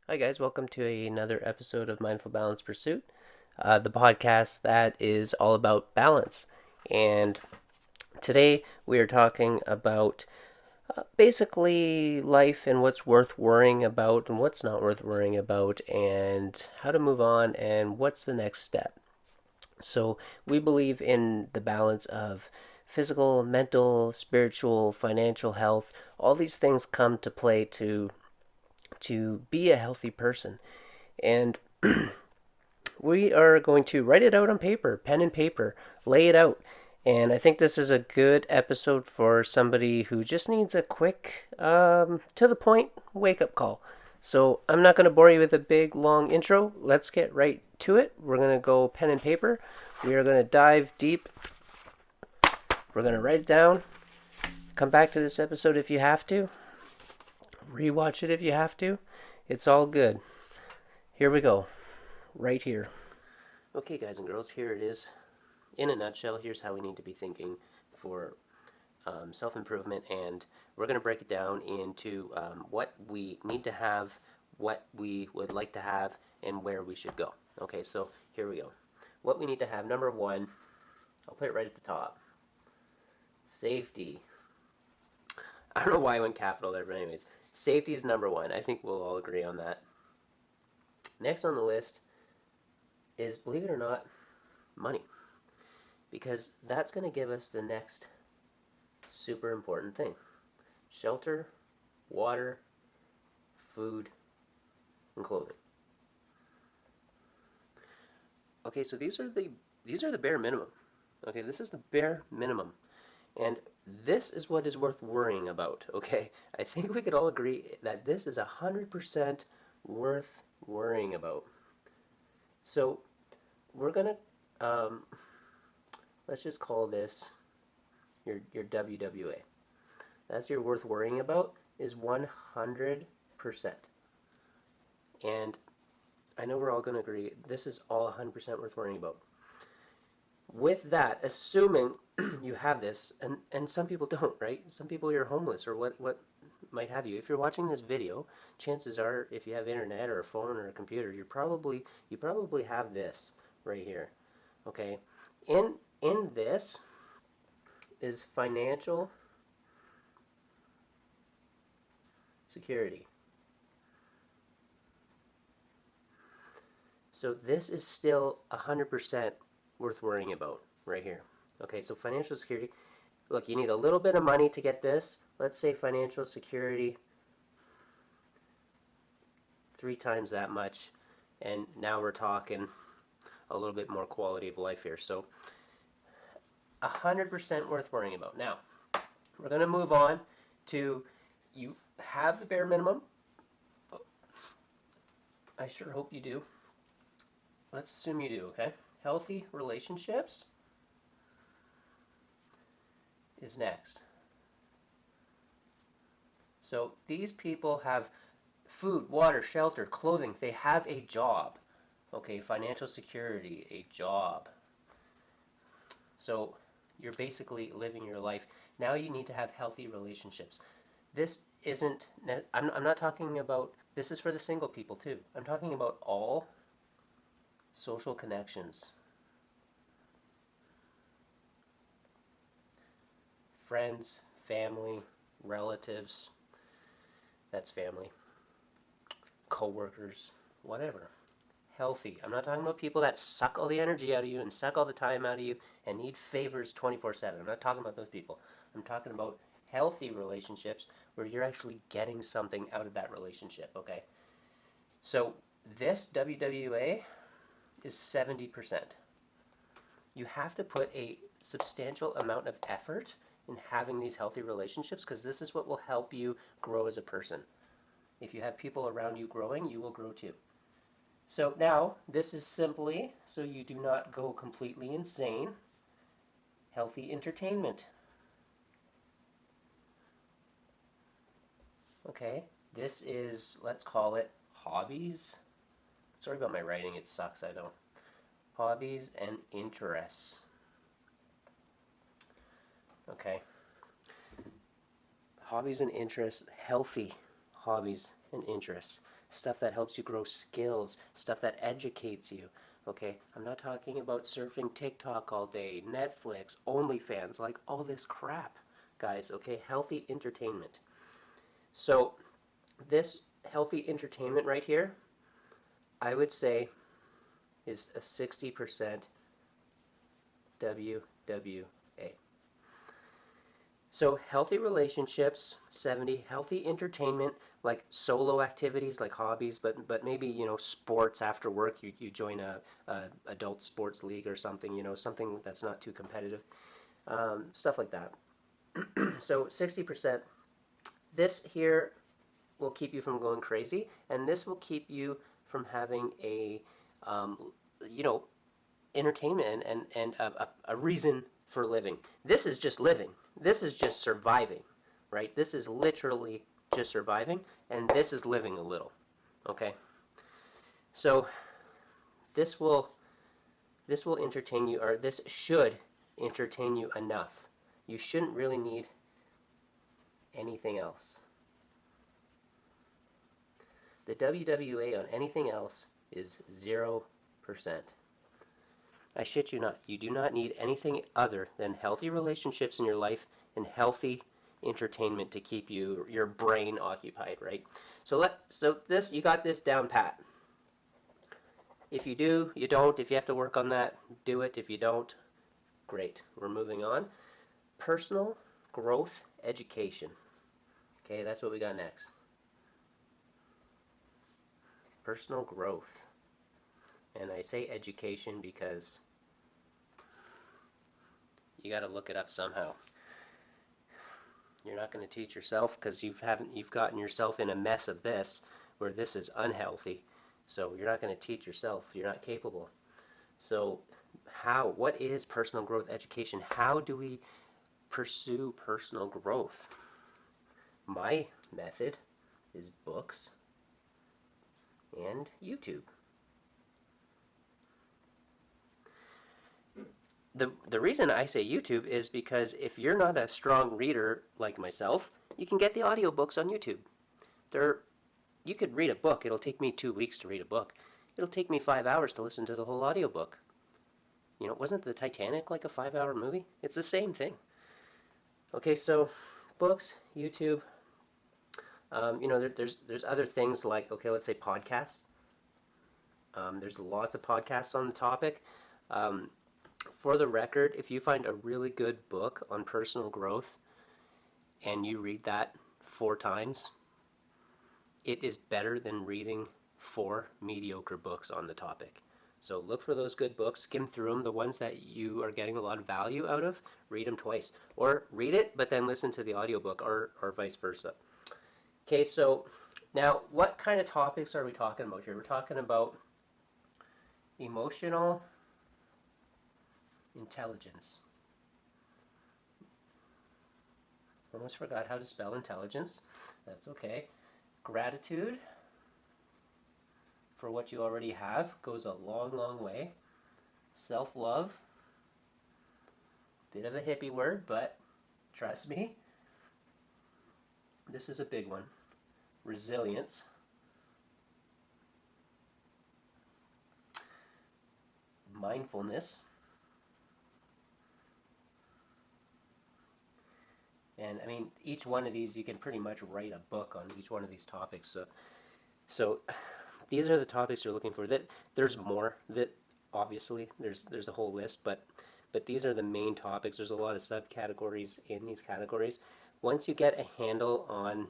Hi, guys. Welcome to another episode of Mindful Balance Pursuit, the podcast that is all about balance. And today we are talking about basically life and what's worth worrying about and what's not worth worrying about, and how to move on and what's the next step. So, we believe in the balance of physical, mental, spiritual, financial health. All these things come to play to be a healthy person. And we are going to write it out on paper, pen and paper, lay it out. And I think this is a good episode for somebody who just needs a quick, to the point wake up call. So I'm not going to bore you with a big, long intro. Let's get right to it. We're going to go pen and paper. We are going to dive deep. We're going to write it down. Come back to this episode if you have to. Rewatch it if you have to. It's all good. Here we go. Right here. Okay, guys and girls, here it is. In a nutshell, here's how we need to be thinking for self improvement, and we're going to break it down into what we need to have, what we would like to have, and where we should go. Okay, so here we go. What we need to have, number one, I'll put it right at the top: safety. I don't know why I went capital there, but anyways, safety is number one. I think we'll all agree on that. Next on the list is, believe it or not, money, because that's going to give us the next super important thing: shelter, water, food, and clothing. Okay, so these are the bare minimum. Okay, this is the bare minimum. And this is what is worth worrying about, okay? I think we could all agree that this is 100% worth worrying about. So, we're going to let's just call this your WWA. That's your worth worrying about is 100%. And I know we're all going to agree this is all 100% worth worrying about. With that, assuming you have this, and some people don't, right? Some people you're homeless or what might have you. If you're watching this video, chances are, if you have internet or a phone or a computer, you probably have this right here. Okay, in this is financial security. So this is still 100% worth worrying about right here. Okay, so financial security. Look, you need a little bit of money to get this. Let's say financial security, 3 times that much. And now we're talking a little bit more quality of life here. So 100% worth worrying about. Now, we're going to move on to, you have the bare minimum. I sure hope you do. Let's assume you do, okay? Healthy relationships is next. So these people have food, water, shelter, clothing. They have a job. Okay, financial security, a job. So you're basically living your life. Now you need to have healthy relationships. This isn't, I'm not talking about, this is for the single people too. I'm talking about all social connections. Friends, family, relatives, that's family, co-workers, whatever. Healthy. I'm not talking about people that suck all the energy out of you and suck all the time out of you and need favors 24/7. I'm not talking about those people. I'm talking about healthy relationships where you're actually getting something out of that relationship, okay? So this WWA is 70%. You have to put a substantial amount of effort in having these healthy relationships, because this is what will help you grow as a person. If you have people around you growing, you will grow too. So now, this is simply so you do not go completely insane. Healthy entertainment. Okay, this is, let's call it hobbies. Sorry about my writing, it sucks, I know. Hobbies and interests. Okay. Hobbies and interests, healthy hobbies and interests, stuff that helps you grow skills, stuff that educates you. Okay, I'm not talking about surfing TikTok all day, Netflix, OnlyFans, like all this crap, guys. Okay, healthy entertainment. So, this healthy entertainment right here, I would say, is a 60% WWA. So healthy relationships, 70, healthy entertainment, like solo activities, like hobbies, but maybe, sports after work, you join a adult sports league or something, something that's not too competitive, stuff like that. So 60%, this here will keep you from going crazy, and this will keep you from having um, you know, entertainment and a reason for living. This is just living. This is just surviving, right? This is literally just surviving, and this is living a little. Okay, so this will this will entertain you, or this should entertain you enough. You shouldn't really need anything else. The WWA on anything else is 0%. I shit you not. You do not need anything other than healthy relationships in your life and healthy entertainment to keep your brain occupied, right? So this, you got this down pat. If you do, you don't. If you have to work on that, do it. If you don't, great. We're moving on. Personal growth education. Okay, that's what we got next. Personal growth. And I say education because you got to look it up somehow. You're not going to teach yourself because you've gotten yourself in a mess of this where this is unhealthy. So you're not going to teach yourself. You're not capable. So what is personal growth education? How do we pursue personal growth? My method is books and YouTube. The reason I say YouTube is because if you're not a strong reader like myself, you can get the audiobooks on YouTube. You could read a book. It'll take me 2 weeks to read a book. It'll take me 5 hours to listen to the whole audiobook. Wasn't the Titanic like a 5-hour movie? It's the same thing. Okay, so books, YouTube. There's other things like, okay, let's say podcasts. There's lots of podcasts on the topic. For the record, if you find a really good book on personal growth and you read that 4 times, it is better than reading 4 mediocre books on the topic. So look for those good books, skim through them, the ones that you are getting a lot of value out of, read them twice. Or read it, but then listen to the audiobook, or vice versa. Okay, so now what kind of topics are we talking about here? We're talking about emotional intelligence. Almost forgot how to spell intelligence. That's okay. Gratitude for what you already have goes a long, long way. Self-love. Bit of a hippie word, but trust me, this is a big one. Resilience. Mindfulness. And I mean, each one of these, you can pretty much write a book on each one of these topics. So these are the topics you're looking for. There's more. That obviously there's a whole list, but these are the main topics. There's a lot of subcategories in these categories. Once you get a handle on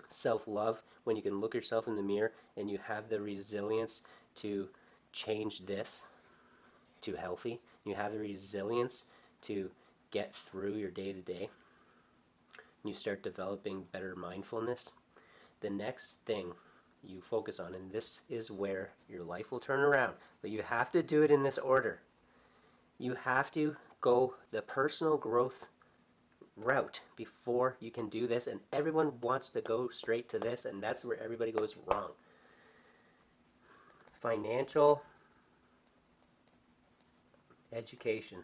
self-love, when you can look yourself in the mirror and you have the resilience to change this to healthy, you have the resilience to get through your day-to-day, you start developing better mindfulness, the next thing you focus on, and this is where your life will turn around, but you have to do it in this order. You have to go the personal growth route before you can do this, and everyone wants to go straight to this, and that's where everybody goes wrong. Financial education.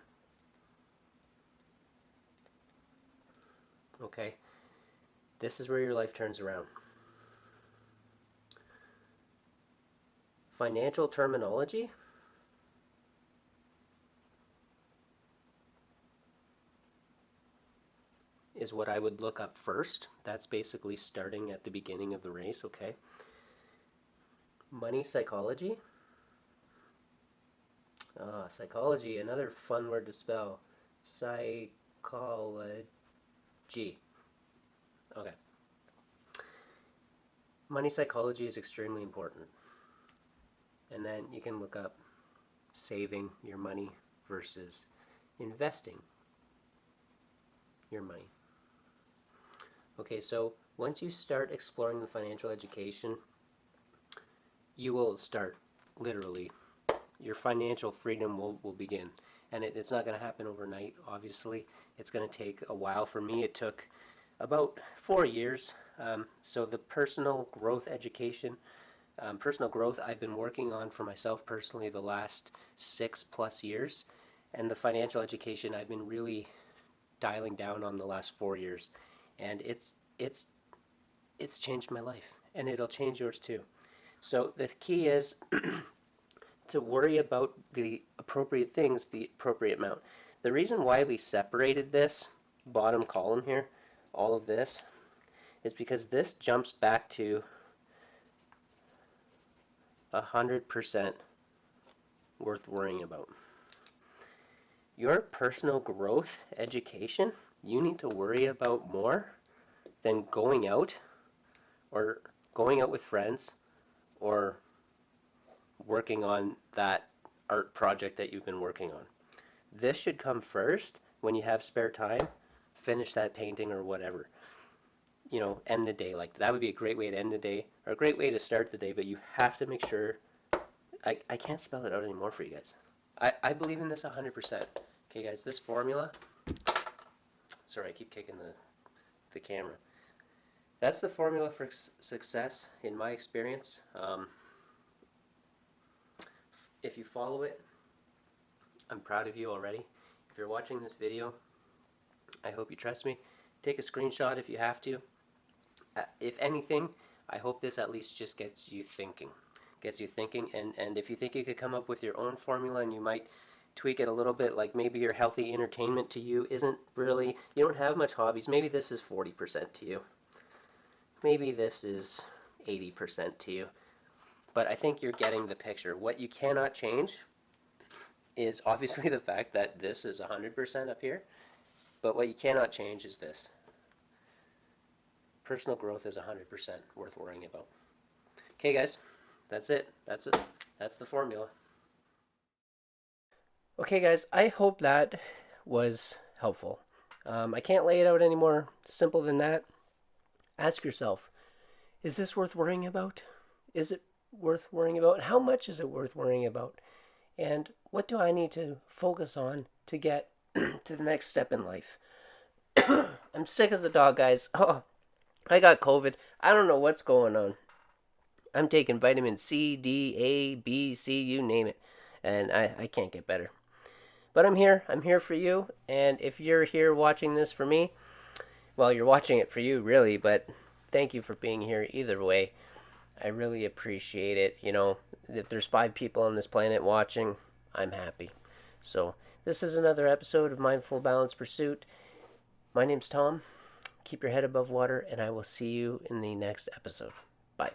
Okay, this is where your life turns around. Financial terminology is what I would look up first. That's basically starting at the beginning of the race, okay? Money psychology. Psychology, another fun word to spell. Psychology. Okay. Money psychology is extremely important. And then you can look up saving your money versus investing your money. Okay, so once you start exploring the financial education, you will start literally, your financial freedom will begin. And it's not going to happen overnight, obviously. It's going to take a while. For me, it took about 4 years. So the personal growth education, personal growth I've been working on for myself personally the last 6+ years. And the financial education I've been really dialing down on the last 4 years. And it's changed my life. And it'll change yours too. So the key is to worry about the appropriate things, the appropriate amount. The reason why we separated this bottom column here, all of this, is because this jumps back to 100% worth worrying about. Your personal growth education, you need to worry about more than going out or going out with friends or working on that art project that you've been working on. This should come first. When you have spare time, finish that painting or whatever. You know, end the day. Like, that would be a great way to end the day, or a great way to start the day, but you have to make sure. I can't spell it out anymore for you guys. I believe in this 100%. Okay, guys, this formula. Sorry, I keep kicking the camera. That's the formula for success in my experience. If you follow it, I'm proud of you already. If you're watching this video, I hope you trust me. Take a screenshot if you have to. If anything, I hope this at least just gets you thinking. And if you think you could come up with your own formula and you might tweak it a little bit, like maybe your healthy entertainment to you isn't really, you don't have much hobbies, maybe this is 40% to you. Maybe this is 80% to you. But I think you're getting the picture. What you cannot change is obviously the fact that this is 100% up here. But what you cannot change is this. Personal growth is 100% worth worrying about. Okay, guys, that's it. That's the formula. Okay, guys, I hope that was helpful. I can't lay it out any more simple than that. Ask yourself, is this worth worrying about? Is it worth worrying about? How much is it worth worrying about? And what do I need to focus on to get to the next step in life? I'm sick as a dog, guys. Oh, I got COVID. I don't know what's going on. I'm taking vitamin C, D, A, B, C, you name it. And I can't get better. But I'm here. I'm here for you. And if you're here watching this for me, well, you're watching it for you, really. But thank you for being here either way. I really appreciate it. You know, if there's 5 people on this planet watching, I'm happy. So this is another episode of Mindful Balance Pursuit. My name's Tom. Keep your head above water, and I will see you in the next episode. Bye.